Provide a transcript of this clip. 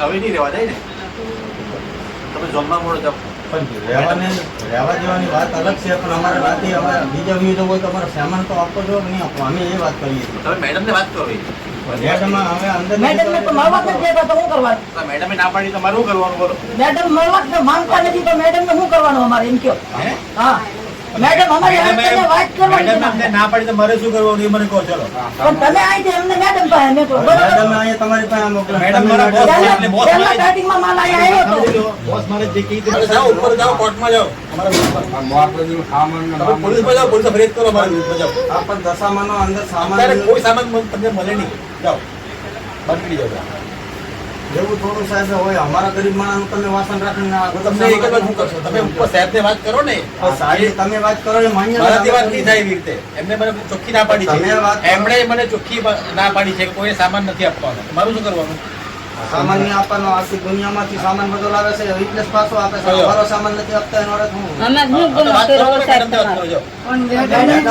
હવે નહીં રહેવા દે ને, તમે ઝોનમાં મળો જાઓ. પણ રહેવા દેવાની વાત અલગ છે, પણ અમારે રાતે અમારે બીજા વ્યૂ હોય તો અમારો સામાન તો આપવો જોઈએ કે નહીં આપવો, અમે એ વાત કરીએ છીએ. તમે મેડમને વાત કરો. મેડમ હવે અંદર મેડમને તો મળવા જ નથી દેતા તો શું કરવાનું? મેડમે ના પાડી તો મારે શું કરવાનું બોલો? મેડમ મળવા જ માંગતા નથી તો મેડમને શું કરવાનું અમારે એમ કહો. હા મેડમ અમારી હારે વાત કરવાની છે. મેડમ ના પાડી તો મારે શું કરવાનું એ મને કહો. ચલો પણ તમે આવી એમને મેડમ પાસે મેં કહ્યું, બરાબર? મેડમ અહીંયા તમારી પાસે મોકલો. મેડમ મારા બોસ છે, એટલે બોસ પહેલા મારે સ્ટાર્ટિંગમાં માલ અહીંયા આવ્યો હતો. બોસ મારે જે કીધું જાઓ, ઉપર જાઓ, કોર્ટમાં જાઓ. તમે પોલીસમાં જાઓ, પોલીસ ફરિયાદ કરો. મારે જાઓ. આ પણ દશામાનો અંદર સામાન અત્યારે કોઈ સામાન તમને મળે નહીં. જાઓ, બંધ કરી જાઓ. જેવું થોડું સાહેબ હોય અમારા ગરીબ માણસ તમે વાસણ રાખીને તમને એક જ વાત શું કરશો? તમે ઉપર સાહેબને વાત કરો ને. સાહેબ તમે વાત કરો એ માન્ય મારાથી વાત નહીં થાય એવી રીતે. એમને મને ચોખ્ખી ના પાડી તમે છે. વાત કરો. એમણે મને ચોખ્ખી ના પાડી છે, કોઈ સામાન નથી આપવાનો. મારું શું કરવાનું? સામાન નહીં આપવાનો, આખી દુનિયામાંથી સામાન બધો લાવે છે, વિટનેસ પાછો આપે છે, કયો? અમારો સામાન નથી આપતા એનો અર્થ શું? અમે શું વાત કરો, ગુનો કર્યો મેડમ સાહેબ વાત કરો. જાઓ. તમારો? પણ મેડમ